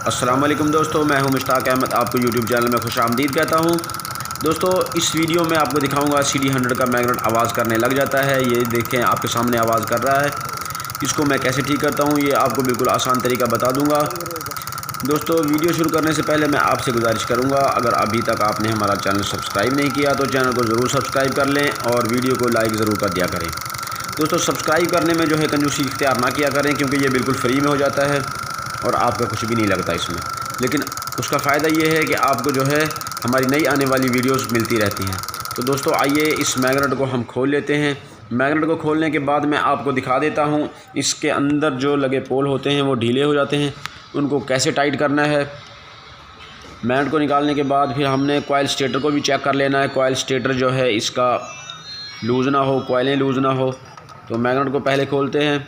अस्सलाम वालेकुम दोस्तों, मैं हूं मुश्ताक अहमद, आपको यूट्यूब चैनल में खुश आमदीद कहता हूं। दोस्तों, इस वीडियो में आपको दिखाऊंगा CD100 का मैग्नेट आवाज़ करने लग जाता है। ये देखें, आपके सामने आवाज़ कर रहा है। इसको मैं कैसे ठीक करता हूं, ये आपको बिल्कुल आसान तरीका बता दूंगा। दोस्तों, वीडियो शुरू करने से पहले मैं आपसे गुजारिश करूँगा, अगर अभी तक आपने हमारा चैनल सब्सक्राइब नहीं किया तो चैनल को ज़रूर सब्सक्राइब कर लें और वीडियो को लाइक ज़रूर कर दिया करें। दोस्तों, सब्सक्राइब करने में जो है कंजूसी इख्तियार ना किया करें, क्योंकि ये बिल्कुल फ्री में हो जाता है और आपका कुछ भी नहीं लगता इसमें। लेकिन उसका फ़ायदा ये है कि आपको जो है हमारी नई आने वाली वीडियोस मिलती रहती हैं। तो दोस्तों, आइए इस मैग्नेट को हम खोल लेते हैं। मैग्नेट को खोलने के बाद मैं आपको दिखा देता हूँ इसके अंदर जो लगे पोल होते हैं वो ढीले हो जाते हैं, उनको कैसे टाइट करना है। मैग्नेट को निकालने के बाद फिर हमने कॉइल स्टेटर को भी चेक कर लेना है। कॉइल स्टेटर जो है इसका लूज़ ना हो, कॉइलें लूज़ ना हो। तो मैग्नेट को पहले खोलते हैं।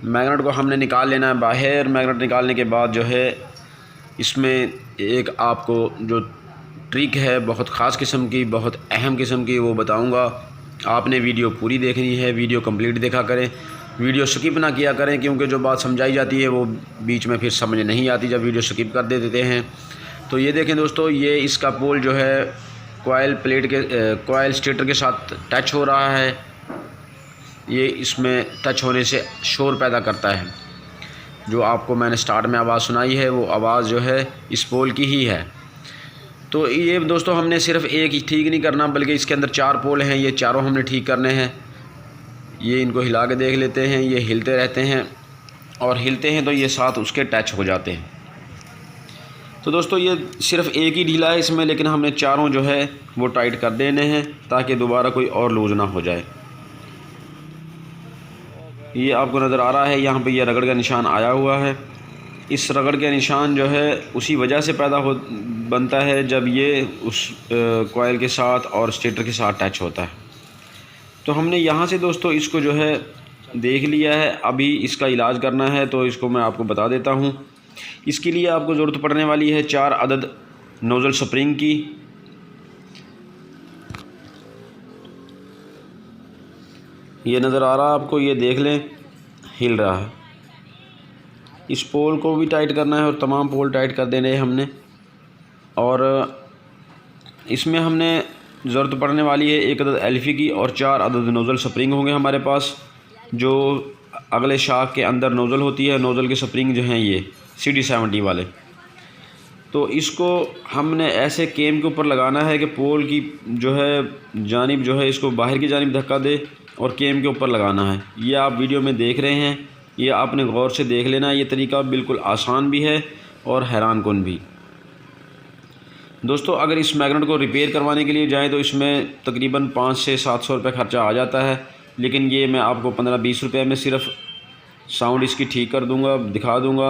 मैग्नेट को हमने निकाल लेना है बाहर। मैग्नेट निकालने के बाद जो है इसमें एक आपको जो ट्रिक है बहुत ख़ास किस्म की, बहुत अहम किस्म की, वो बताऊंगा। आपने वीडियो पूरी देखनी है, वीडियो कंप्लीट देखा करें, वीडियो स्किप ना किया करें, क्योंकि जो बात समझाई जाती है वो बीच में फिर समझ नहीं आती जब वीडियो स्किप कर देते हैं। तो ये देखें दोस्तों, ये इसका पोल जो है कॉइल स्टेटर के साथ टच हो रहा है। ये इसमें टच होने से शोर पैदा करता है। जो आपको मैंने स्टार्ट में आवाज़ सुनाई है वो आवाज़ जो है इस पोल की ही है। तो ये दोस्तों, हमने सिर्फ एक ही ठीक नहीं करना, बल्कि इसके अंदर 4 पोल हैं, ये चारों हमने ठीक करने हैं। ये इनको हिला के देख लेते हैं। ये हिलते रहते हैं और हिलते हैं तो ये साथ उसके टच हो जाते हैं। तो दोस्तों, ये सिर्फ एक ही ढीला है इसमें, लेकिन हमने चारों जो है वो टाइट कर देने हैं ताकि दोबारा कोई और लूज़ ना हो जाए। ये आपको नज़र आ रहा है, यहाँ पे ये रगड़ का निशान आया हुआ है। इस रगड़ के निशान जो है उसी वजह से बनता है जब ये उस कॉइल के साथ और स्टेटर के साथ टच होता है। तो हमने यहाँ से दोस्तों इसको जो है देख लिया है। अभी इसका इलाज करना है, तो इसको मैं आपको बता देता हूँ। इसके लिए आपको ज़रूरत पड़ने वाली है 4 अदद नोज़ल स्प्रिंग की। ये नज़र आ रहा है आपको, ये देख लें, हिल रहा है। इस पोल को भी टाइट करना है और तमाम पोल टाइट कर देने हैं हमने। और इसमें हमने ज़रूरत पड़ने वाली है 1 अदद एल्फी की और 4 अदद नोज़ल स्प्रिंग होंगे हमारे पास। जो अगले शाख के अंदर नोज़ल होती है, नोज़ल के स्प्रिंग जो हैं ये CD70 वाले। तो इसको हमने ऐसे केम के ऊपर लगाना है कि पोल की जो है जानिब जो है इसको बाहर की जानिब धक्का दे और केम के ऊपर लगाना है। ये आप वीडियो में देख रहे हैं, ये आपने गौर से देख लेना। ये तरीका बिल्कुल आसान भी है और हैरान कुन भी। दोस्तों, अगर इस मैग्नेट को रिपेयर करवाने के लिए जाएं तो इसमें तकरीबन 500 से 700 रुपये ख़र्चा आ जाता है, लेकिन ये मैं आपको 15-20 रुपये में सिर्फ साउंड इसकी ठीक कर दूंगा, दिखा दूंगा।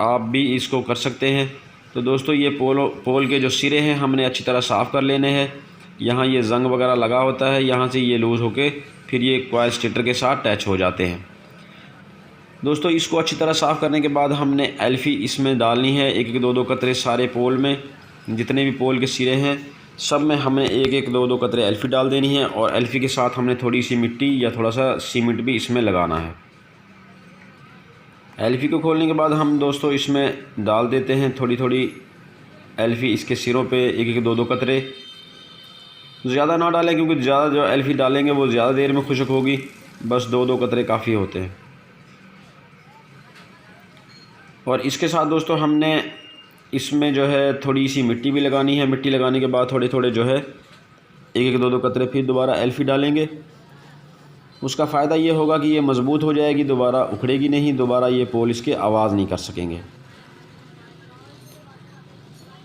आप भी इसको कर सकते हैं। तो दोस्तों, ये पोल के जो सिरे हैं हमने अच्छी तरह साफ़ कर लेने हैं। यहाँ ये जंग वगैरह लगा होता है, यहाँ से ये लूज़ होके फिर ये कॉइल स्टेटर के साथ टच हो जाते हैं। दोस्तों, इसको अच्छी तरह साफ़ करने के बाद हमने एल्फ़ी इसमें डालनी है, 1-1, 2-2 कतरे सारे पोल में। जितने भी पोल के सिरे हैं सब में हमें 1-1, 2-2 कतरे एल्फ़ी डाल देनी है और एल्फ़ी के साथ हमने थोड़ी सी मिट्टी या थोड़ा सा सीमेंट भी इसमें लगाना है। एल्फ़ी को खोलने के बाद हम दोस्तों इसमें डाल देते हैं थोड़ी थोड़ी एल्फ़ी इसके सिरों पे, 1-1, 2-2 कतरे। ज़्यादा ना डालें, क्योंकि ज़्यादा जो एल्फ़ी डालेंगे वो ज़्यादा देर में खुश्क होगी। बस 2-2 कतरे काफ़ी होते हैं। और इसके साथ दोस्तों हमने इसमें जो है थोड़ी सी मिट्टी भी लगानी है। मिट्टी लगाने के बाद थोड़े थोड़े जो है 1-1, 2-2 कतरे फिर दोबारा एल्फ़ी डालेंगे। उसका फ़ायदा ये होगा कि ये मज़बूत हो जाएगी, दोबारा उखड़ेगी नहीं, दोबारा ये पोल इसके आवाज़ नहीं कर सकेंगे।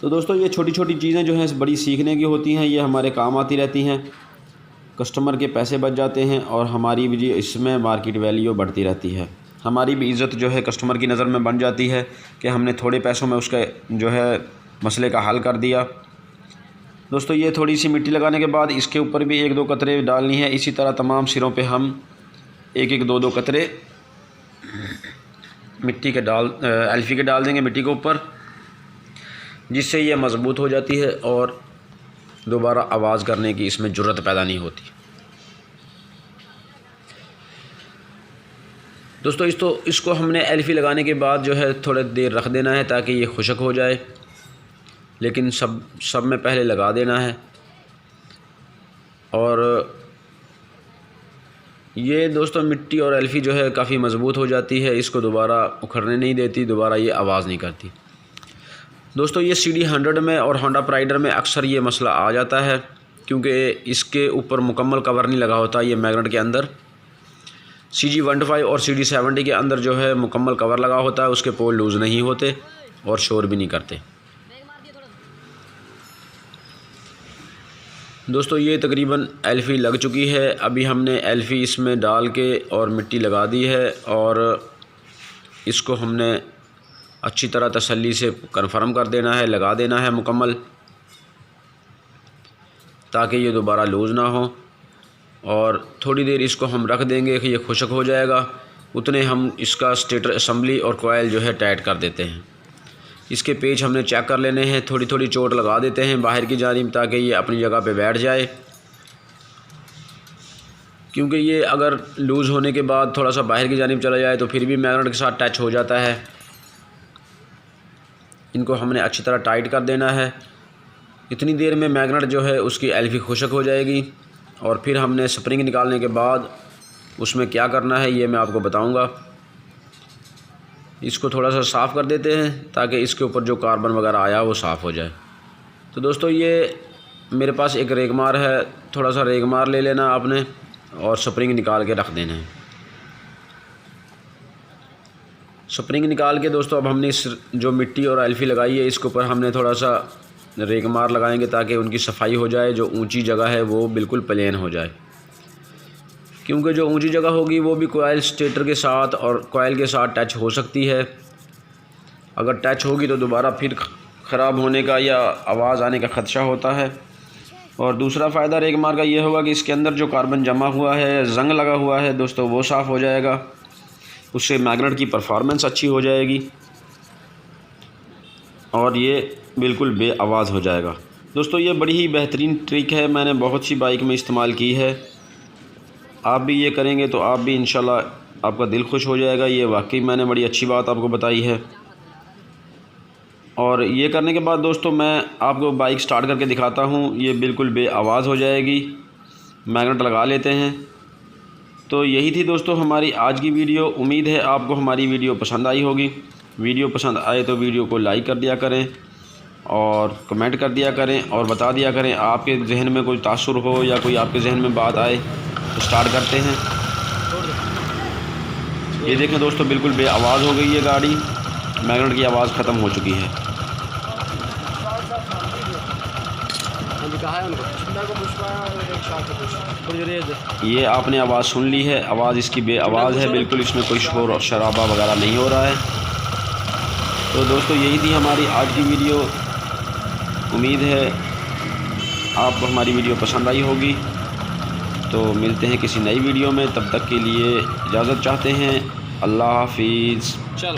तो दोस्तों, ये छोटी छोटी चीज़ें जो हैं बड़ी सीखने की होती हैं, ये हमारे काम आती रहती हैं। कस्टमर के पैसे बच जाते हैं और हमारी भी इसमें मार्केट वैल्यू बढ़ती रहती है। हमारी भी इज़्ज़त जो है कस्टमर की नज़र में बन जाती है कि हमने थोड़े पैसों में उसका जो है मसले का हल कर दिया। दोस्तों, ये थोड़ी सी मिट्टी लगाने के बाद इसके ऊपर भी 1-2 कतरे डालनी है। इसी तरह तमाम सिरों पे हम 1-1, 2-2 कतरे मिट्टी के एल्फ़ी के डाल देंगे मिट्टी के ऊपर, जिससे ये मज़बूत हो जाती है और दोबारा आवाज़ करने की इसमें ज़रूरत पैदा नहीं होती। दोस्तों इसको हमने एल्फी लगाने के बाद जो है थोड़ी देर रख देना है ताकि ये खुश्क हो जाए, लेकिन सब में पहले लगा देना है। और ये दोस्तों मिट्टी और एल्फी जो है काफ़ी मज़बूत हो जाती है, इसको दोबारा उखड़ने नहीं देती, दोबारा ये आवाज़ नहीं करती। दोस्तों ये CD100 में और होंडा प्राइडर में अक्सर ये मसला आ जाता है, क्योंकि इसके ऊपर मुकम्मल कवर नहीं लगा होता। ये मैग्नेट के अंदर CG125 और CD70 के अंदर जो है मुकम्मल कवर लगा होता है, उसके पोल लूज़ नहीं होते और शोर भी नहीं करते। दोस्तों ये तकरीबन एल्फी लग चुकी है। अभी हमने एल्फी इसमें डाल के और मिट्टी लगा दी है और इसको हमने अच्छी तरह तसल्ली से कन्फर्म कर देना है, लगा देना है मुकम्मल, ताकि ये दोबारा लूज़ ना हो। और थोड़ी देर इसको हम रख देंगे कि ये खुश्क हो जाएगा, उतने हम इसका स्टेटर असम्बली और कोयल जो है टाइट कर देते हैं। इसके पेच हमने चेक कर लेने हैं, थोड़ी थोड़ी चोट लगा देते हैं बाहर की जानिब, ताकि ये अपनी जगह पे बैठ जाए। क्योंकि ये अगर लूज़ होने के बाद थोड़ा सा बाहर की जानिब चला जाए तो फिर भी मैग्नेट के साथ टच हो जाता है। इनको हमने अच्छी तरह टाइट कर देना है। इतनी देर में मैग्नेट जो है उसकी एल्फी खुश्क हो जाएगी। और फिर हमने स्प्रिंग निकालने के बाद उसमें क्या करना है ये मैं आपको बताऊंगा। इसको थोड़ा सा साफ़ कर देते हैं ताकि इसके ऊपर जो कार्बन वगैरह आया वो साफ़ हो जाए। तो दोस्तों ये मेरे पास एक रेगमार है, थोड़ा सा रेगमार ले लेना आपने और स्प्रिंग निकाल के रख देना है। स्प्रिंग निकाल के दोस्तों अब हमने इस जो मिट्टी और एल्फी लगाई है इसके ऊपर हमने थोड़ा सा रेगमार लगाएंगे ताकि उनकी सफाई हो जाए, जो ऊंची जगह है वो बिल्कुल प्लेन हो जाए। क्योंकि जो ऊंची जगह होगी वो भी कोयल स्टेटर के साथ और कोयल के साथ टच हो सकती है। अगर टच होगी तो दोबारा फिर ख़राब होने का या आवाज़ आने का ख़दशा होता है। और दूसरा फ़ायदा रेगमार का ये होगा कि इसके अंदर जो कार्बन जमा हुआ है, जंग लगा हुआ है दोस्तों, वो साफ़ हो जाएगा। उससे मैग्नेट की परफॉर्मेंस अच्छी हो जाएगी और ये बिल्कुल बेआवाज़ हो जाएगा। दोस्तों ये बड़ी ही बेहतरीन ट्रिक है, मैंने बहुत सी बाइक में इस्तेमाल की है। आप भी ये करेंगे तो आप भी इंशाल्लाह आपका दिल खुश हो जाएगा। ये वाकई मैंने बड़ी अच्छी बात आपको बताई है। और ये करने के बाद दोस्तों मैं आपको बाइक स्टार्ट करके दिखाता हूँ। ये बिल्कुल बेआवाज़ हो जाएगी। मैग्नेट लगा लेते हैं। तो यही थी दोस्तों हमारी आज की वीडियो। उम्मीद है आपको हमारी वीडियो पसंद आई होगी। वीडियो पसंद आए तो वीडियो को लाइक कर दिया करें और कमेंट कर दिया करें और बता दिया करें आपके जहन में कोई तासुर हो या कोई आपके जहन में बात आए तो स्टार्ट करते हैं। ये देखें दोस्तों बिल्कुल बेआवाज़ हो गई है गाड़ी, मैग्नेट की आवाज़ ख़त्म हो चुकी है। ये आपने आवाज़ सुन ली है, आवाज़ इसकी बेआवाज़ है बिल्कुल, इसमें कोई शोर और शराबा वगैरह नहीं हो रहा है। तो दोस्तों यही थी हमारी आज की वीडियो। उम्मीद है आपको हमारी वीडियो पसंद आई होगी। तो मिलते हैं किसी नई वीडियो में, तब तक के लिए इजाज़त चाहते हैं। अल्लाह हाफिज़। चल